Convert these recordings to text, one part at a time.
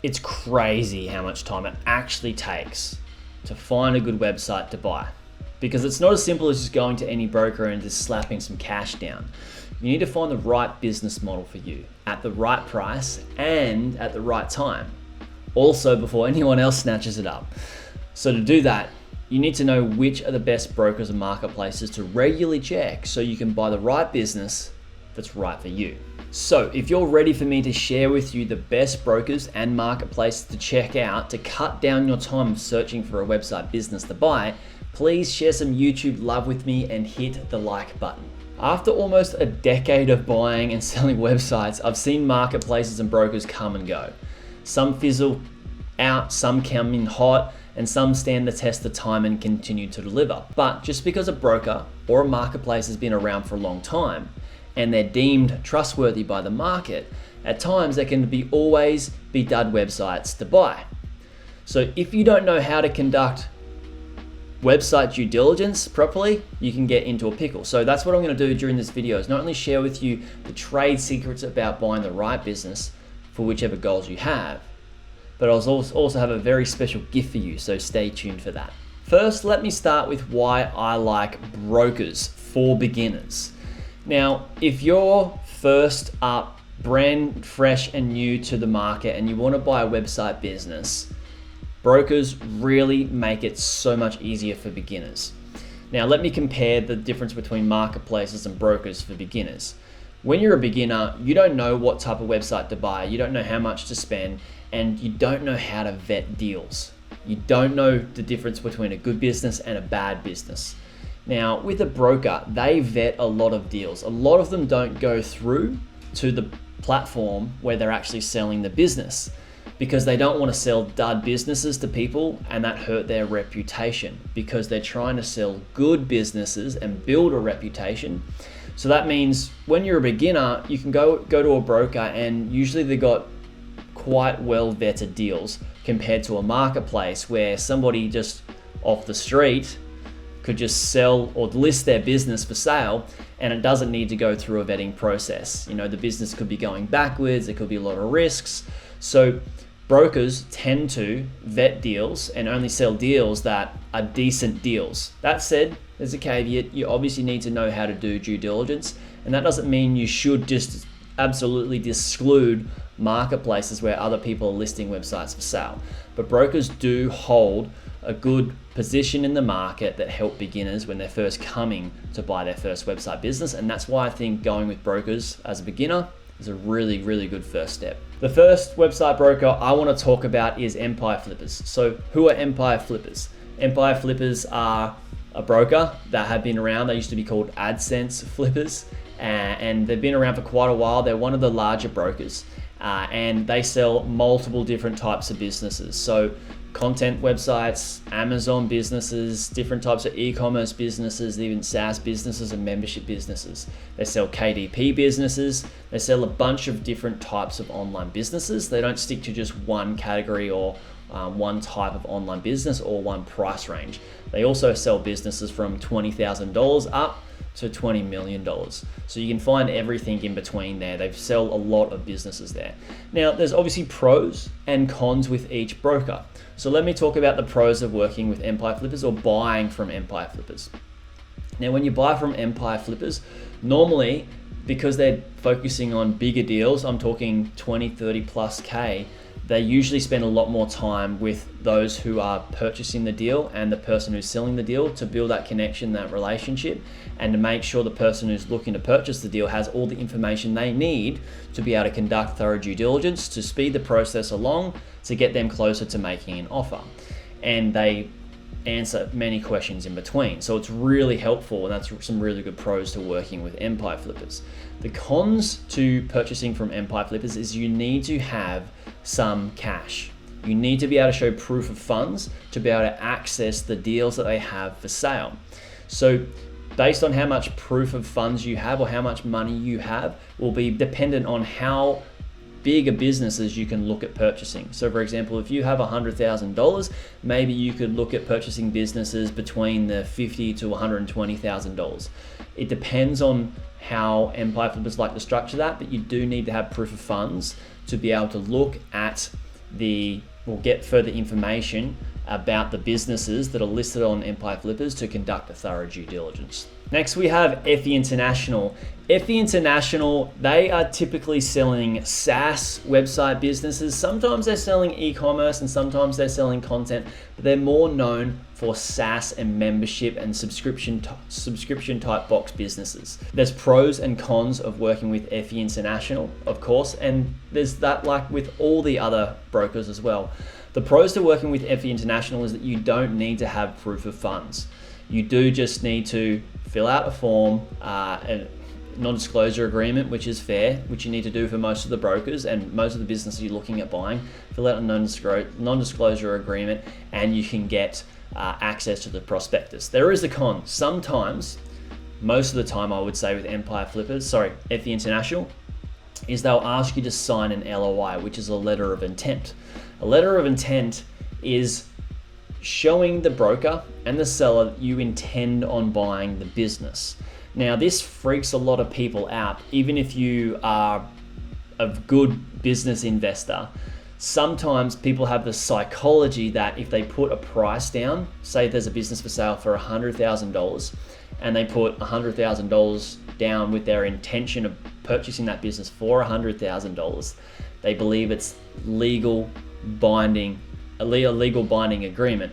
It's crazy how much time it actually takes to find a good website to buy, because it's not as simple as just going to any broker and just slapping some cash down. You need to find the right business model for you at the right price and at the right time, also before anyone else snatches it up. So to do that, you need to know which are the best brokers and marketplaces to regularly check so you can buy the right business that's right for you. So if you're ready for me to share with you the best brokers and marketplaces to check out to cut down your time searching for a website business to buy, please share some YouTube love with me and hit the like button. After almost a decade of buying and selling websites, I've seen marketplaces and brokers come and go. Some fizzle out, some come in hot, and some stand the test of time and continue to deliver. But just because a broker or a marketplace has been around for a long time and they're deemed trustworthy by the market, at times they can always be dud websites to buy. So if you don't know how to conduct website due diligence properly, you can get into a pickle. So that's what I'm going to do during this video, is not only share with you the trade secrets about buying the right business for whichever goals you have, but I'll also have a very special gift for you, so stay tuned for that. First, let me start with why I like brokers for beginners. Now, if you're first up, brand fresh and new to the market, and you want to buy a website business, brokers really make it so much easier for beginners. Now, let me compare the difference between marketplaces and brokers for beginners. When you're a beginner, you don't know what type of website to buy, you don't know how much to spend, and you don't know how to vet deals. You don't know the difference between a good business and a bad business. Now, with a broker, they vet a lot of deals. A lot of them don't go through to the platform where they're actually selling the business, because they don't want to sell dud businesses to people and that hurt their reputation, because they're trying to sell good businesses and build a reputation. So that means when you're a beginner, you can go to a broker and usually they got quite well vetted deals compared to a marketplace where somebody just off the street could just sell or list their business for sale, and it doesn't need to go through a vetting process. You know, the business could be going backwards, there could be a lot of risks. So brokers tend to vet deals and only sell deals that are decent deals. That said, there's a caveat. You obviously need to know how to do due diligence, and that doesn't mean you should just absolutely exclude marketplaces where other people are listing websites for sale. But brokers do hold a good position in the market that help beginners when they're first coming to buy their first website business, and that's why I think going with brokers as a beginner is a really, really good first step. The first website broker I want to talk about is Empire Flippers. So who are Empire Flippers? Empire Flippers are a broker that have been around. They used to be called AdSense Flippers, and they've been around for quite a while. They're one of the larger brokers, and they sell multiple different types of businesses. So content websites, Amazon businesses, different types of e-commerce businesses, even SaaS businesses and membership businesses. They sell KDP businesses. They sell a bunch of different types of online businesses. They don't stick to just one category or one type of online business or one price range. They also sell businesses from $20,000 up to $20 million. So you can find everything in between there. They sell a lot of businesses there. Now, there's obviously pros and cons with each broker. So let me talk about the pros of working with Empire Flippers or buying from Empire Flippers. Now, when you buy from Empire Flippers, normally, because they're focusing on bigger deals, I'm talking 20, 30 plus K, they usually spend a lot more time with those who are purchasing the deal and the person who's selling the deal to build that connection, that relationship, and to make sure the person who's looking to purchase the deal has all the information they need to be able to conduct thorough due diligence, to speed the process along, to get them closer to making an offer. And they answer many questions in between. So it's really helpful, and that's some really good pros to working with Empire Flippers. The cons to purchasing from Empire Flippers is you need to have some cash. You need to be able to show proof of funds to be able to access the deals that they have for sale. So based on how much proof of funds you have or how much money you have will be dependent on how big a businesses you can look at purchasing. So for example, if you have $100,000, maybe you could look at purchasing businesses between the $50,000 to $120,000. It depends on how Empire Flippers like to structure that, but you do need to have proof of funds to be able to look at will get further information about the businesses that are listed on Empire Flippers to conduct a thorough due diligence. Next, we have FE International. FE International, they are typically selling SaaS website businesses. Sometimes they're selling e-commerce and sometimes they're selling content, but they're more known for SaaS and membership and subscription type box businesses. There's pros and cons of working with FE International, of course, and there's that like with all the other brokers as well. The pros to working with FE International is that you don't need to have proof of funds. You do just need to fill out a form, a non-disclosure agreement, which is fair, which you need to do for most of the brokers and most of the businesses you're looking at buying. Fill out a non-disclosure agreement and you can get access to the prospectus. There is a con. Sometimes, most of the time I would say with FE International, is they'll ask you to sign an LOI, which is a letter of intent. A letter of intent is showing the broker and the seller that you intend on buying the business. Now, this freaks a lot of people out. Even if you are a good business investor, sometimes people have the psychology that if they put a price down, say there's a business for sale for $100,000, and they put $100,000 down with their intention of purchasing that business for $100,000, they believe it's a legal binding agreement,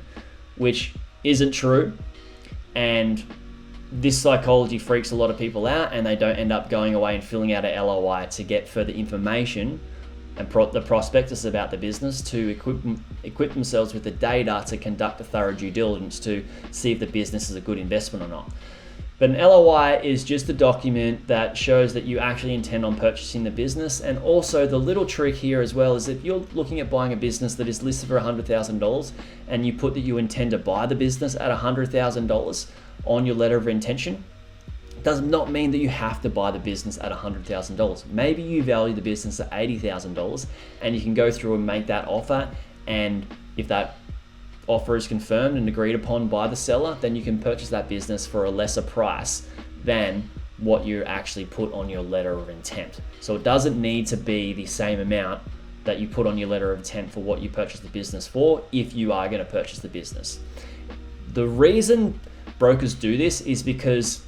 which isn't true. And this psychology freaks a lot of people out, and they don't end up going away and filling out a LOI to get further information and the prospectus about the business to equip themselves with the data to conduct a thorough due diligence to see if the business is a good investment or not. But an LOI is just a document that shows that you actually intend on purchasing the business. And also the little trick here as well is if you're looking at buying a business that is listed for $100,000 and you put that you intend to buy the business at $100,000 on your letter of intention, does not mean that you have to buy the business at $100,000. Maybe you value the business at $80,000 and you can go through and make that offer, and if that offer is confirmed and agreed upon by the seller, then you can purchase that business for a lesser price than what you actually put on your letter of intent. So it doesn't need to be the same amount that you put on your letter of intent for what you purchase the business for if you are going to purchase the business. The reason brokers do this is because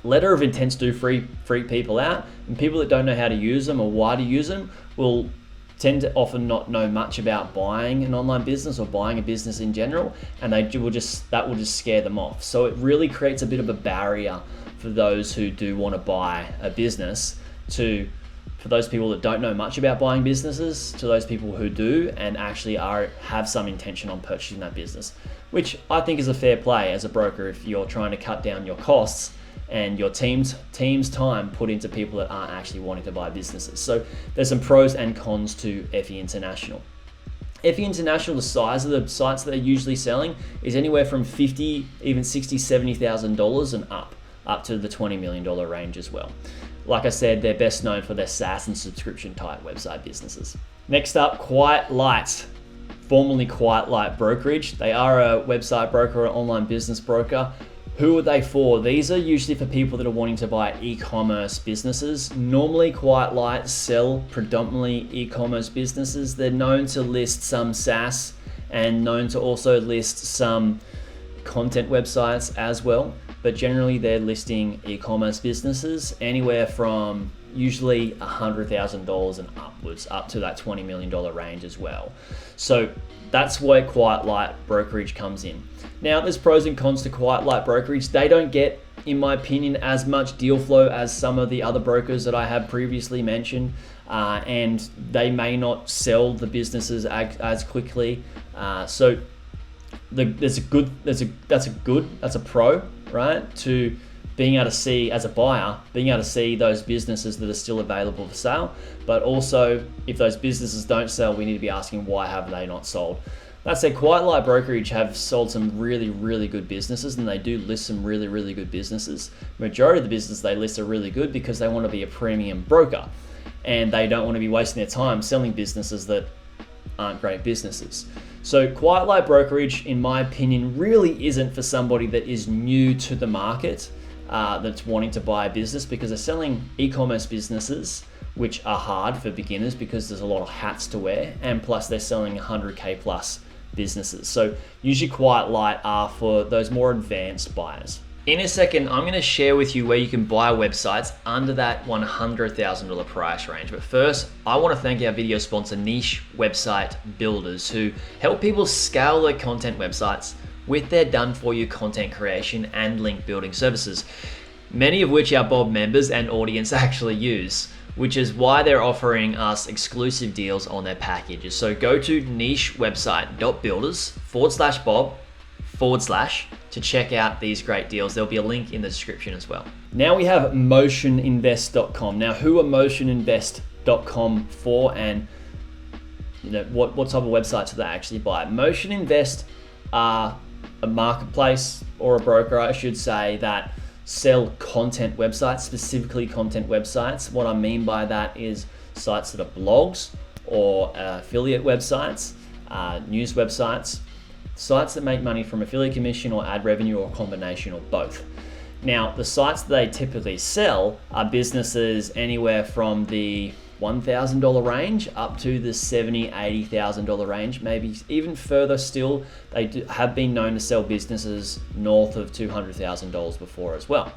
letter of intents do freak people out, and people that don't know how to use them or why to use them will tend to often not know much about buying an online business or buying a business in general, and that will just scare them off. So it really creates a bit of a barrier for those who do want to buy a business, for those people that don't know much about buying businesses, to those people who do and actually have some intention on purchasing that business, which I think is a fair play as a broker if you're trying to cut down your costs and your team's time put into people that aren't actually wanting to buy businesses. So there's some pros and cons to FE International. FE International, the size of the sites that they're usually selling is anywhere from $50,000, even $60,000, $70,000 and up to the $20 million range as well. Like I said, they're best known for their SaaS and subscription type website businesses. Next up, Quiet Light, formerly Quiet Light Brokerage. They are a website broker, an online business broker. Who are they for? These are usually for people that are wanting to buy e-commerce businesses. Normally, Quiet Light sell predominantly e-commerce businesses. They're known to list some SaaS and known to also list some content websites as well. But generally, they're listing e-commerce businesses anywhere from usually $100,000 and upwards, up to that $20 million range as well. So that's where Quiet Light Brokerage comes in. Now, there's pros and cons to Quiet Light Brokerage. They don't get, in my opinion, as much deal flow as some of the other brokers that I have previously mentioned, and they may not sell the businesses as quickly. So that's a pro, right? To being able to see, as a buyer, being able to see those businesses that are still available for sale. But also, if those businesses don't sell, we need to be asking why have they not sold. That said, Quiet Light Brokerage have sold some really, really good businesses, and they do list some really, really good businesses. Majority of the businesses they list are really good because they want to be a premium broker, and they don't want to be wasting their time selling businesses that aren't great businesses. So Quiet Light Brokerage, in my opinion, really isn't for somebody that is new to the market, that's wanting to buy a business, because they're selling e-commerce businesses which are hard for beginners because there's a lot of hats to wear, and plus they're selling 100K plus businesses. So usually quite light are for those more advanced buyers. In a second, I'm going to share with you where you can buy websites under that $100,000 price range. But first, I want to thank our video sponsor, Niche Website Builders, who help people scale their content websites with their done-for-you content creation and link building services, many of which our Bob members and audience actually use, which is why they're offering us exclusive deals on their packages. So go to nichewebsite.builders/Bob/ to check out these great deals. There'll be a link in the description as well. Now we have motioninvest.com. Now, who are motioninvest.com for, and what type of websites do they actually buy? Motion Invest are a marketplace, or a broker, I should say, that sell content websites, specifically content websites. What I mean by that is sites that are blogs or affiliate websites, news websites, sites that make money from affiliate commission or ad revenue, or a combination of both. Now, the sites that they typically sell are businesses anywhere from the $1,000 range up to the $70,000, $80,000 range, maybe even further still. They have been known to sell businesses north of $200,000 before as well.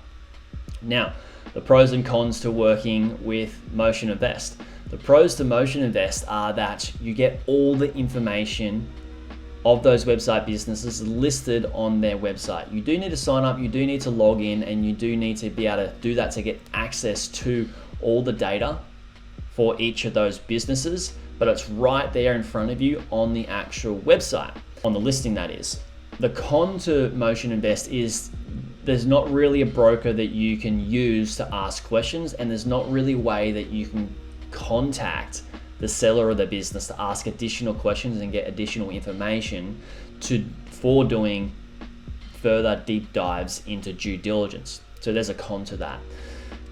Now, the pros and cons to working with Motion Invest. The pros to Motion Invest are that you get all the information of those website businesses listed on their website. You do need to sign up, you do need to log in, and you do need to be able to do that to get access to all the data for each of those businesses, but it's right there in front of you on the actual website, on the listing that is. The con to Motion Invest is there's not really a broker that you can use to ask questions, and there's not really a way that you can contact the seller of the business to ask additional questions and get additional information for doing further deep dives into due diligence. So there's a con to that.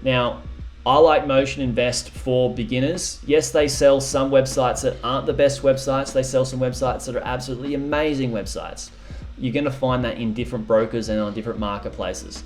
Now, I like Motion Invest for beginners. Yes, they sell some websites that aren't the best websites. They sell some websites that are absolutely amazing websites. You're going to find that in different brokers and on different marketplaces.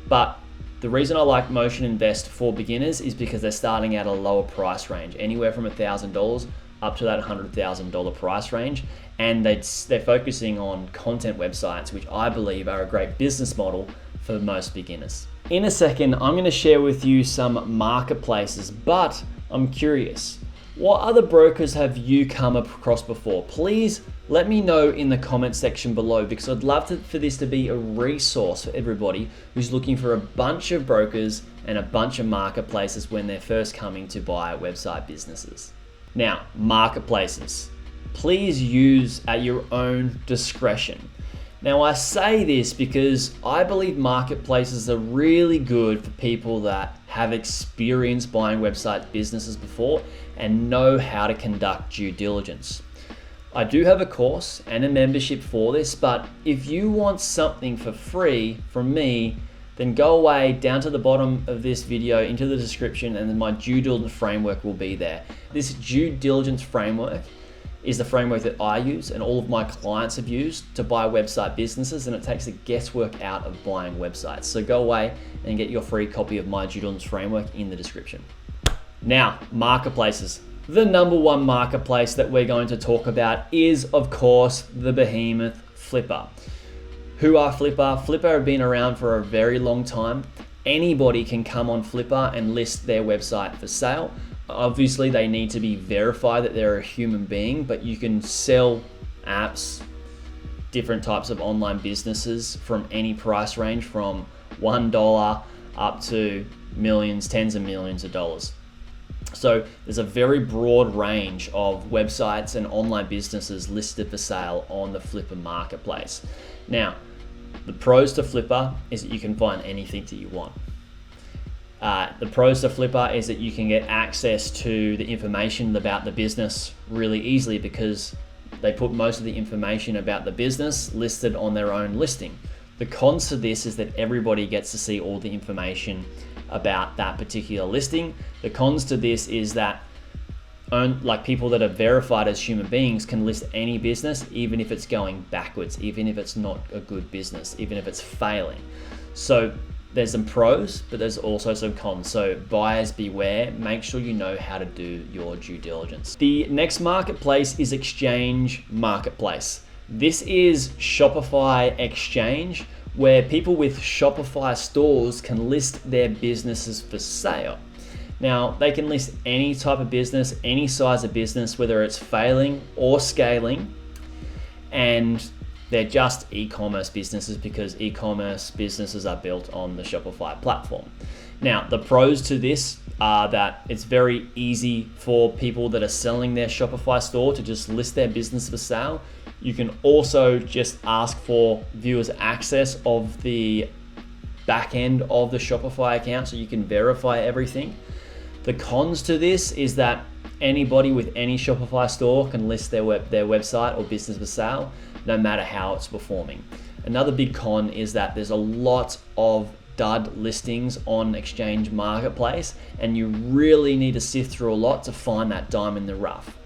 But the reason I like Motion Invest for beginners is because they're starting at a lower price range, anywhere from $1,000 up to that $100,000 price range. And they're focusing on content websites, which I believe are a great business model for most beginners. In a second, I'm going to share with you some marketplaces, but I'm curious, what other brokers have you come across before? Please let me know in the comment section below, because I'd love for this to be a resource for everybody who's looking for a bunch of brokers and a bunch of marketplaces when they're first coming to buy website businesses. Now, marketplaces, please use at your own discretion. Now, I say this because I believe marketplaces are really good for people that have experience buying website businesses before and know how to conduct due diligence. I do have a course and a membership for this, but if you want something for free from me, then go away down to the bottom of this video into the description, and then my due diligence framework will be there. This due diligence framework is the framework that I use and all of my clients have used to buy website businesses, and it takes the guesswork out of buying websites. So go away and get your free copy of my due diligence framework in the description. Now, marketplaces. The number one marketplace that we're going to talk about is, of course, the behemoth Flippa. Who are Flippa? Flippa have been around for a very long time. Anybody can come on Flippa and list their website for sale. Obviously, they need to be verified that they're a human being, but you can sell apps, different types of online businesses from any price range, from $1 up to millions, tens of millions of dollars. So there's a very broad range of websites and online businesses listed for sale on the Flippa marketplace. Now, the pros to Flippa is that you can find anything that you want. The pros to Flippa is that you can get access to the information about the business really easily, because they put most of the information about the business listed on their own listing. The cons to this is that everybody gets to see all the information about that particular listing. The cons to this is that people that are verified as human beings can list any business, even if it's going backwards, even if it's not a good business, even if it's failing. So there's some pros, but there's also some cons. So buyers beware, make sure you know how to do your due diligence. The next marketplace is Exchange Marketplace. This is Shopify Exchange, where people with Shopify stores can list their businesses for sale. Now, they can list any type of business, any size of business, whether it's failing or scaling, and they're just e-commerce businesses because e-commerce businesses are built on the Shopify platform. Now, the pros to this are that it's very easy for people that are selling their Shopify store to just list their business for sale. You can also just ask for viewers access of the back end of the Shopify account so you can verify everything. The cons to this is that anybody with any Shopify store can list their website or business for sale, no matter how it's performing. Another big con is that there's a lot of dud listings on Exchange Marketplace, and you really need to sift through a lot to find that diamond in the rough.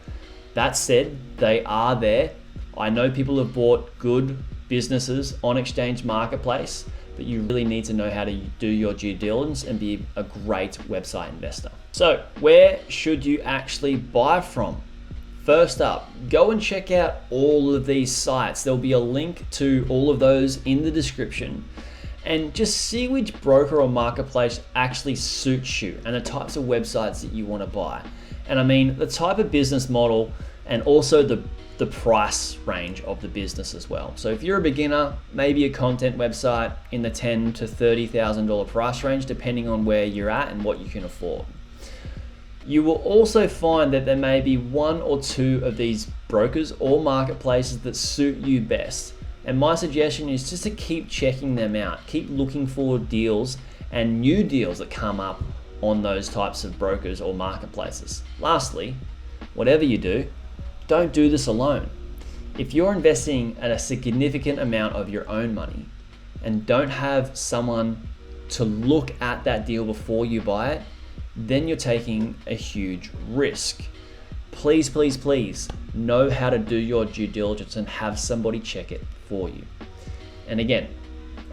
That said, they are there. I know people have bought good businesses on Exchange Marketplace, but you really need to know how to do your due diligence and be a great website investor. So where should you actually buy from? First up, go and check out all of these sites. There'll be a link to all of those in the description, and just see which broker or marketplace actually suits you and the types of websites that you want to buy. And I mean, the type of business model and also the price range of the business as well. So if you're a beginner, maybe a content website in the $10,000 to $30,000 price range, depending on where you're at and what you can afford. You will also find that there may be one or two of these brokers or marketplaces that suit you best. And my suggestion is just to keep checking them out. Keep looking for deals and new deals that come up on those types of brokers or marketplaces. Lastly, whatever you do, don't do this alone. If you're investing a significant amount of your own money and don't have someone to look at that deal before you buy it, then you're taking a huge risk. Please, please, please know how to do your due diligence and have somebody check it for you. And again,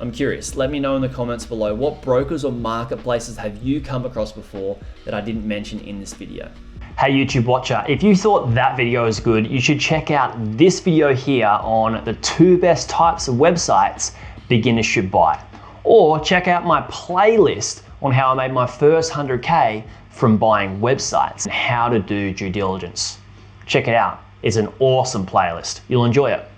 I'm curious, let me know in the comments below, what brokers or marketplaces have you come across before that I didn't mention in this video? Hey YouTube watcher, if you thought that video was good, you should check out this video here on the 2 best types of websites beginners should buy. Or check out my playlist on how I made my first 100K from buying websites and how to do due diligence. Check it out. It's an awesome playlist. You'll enjoy it.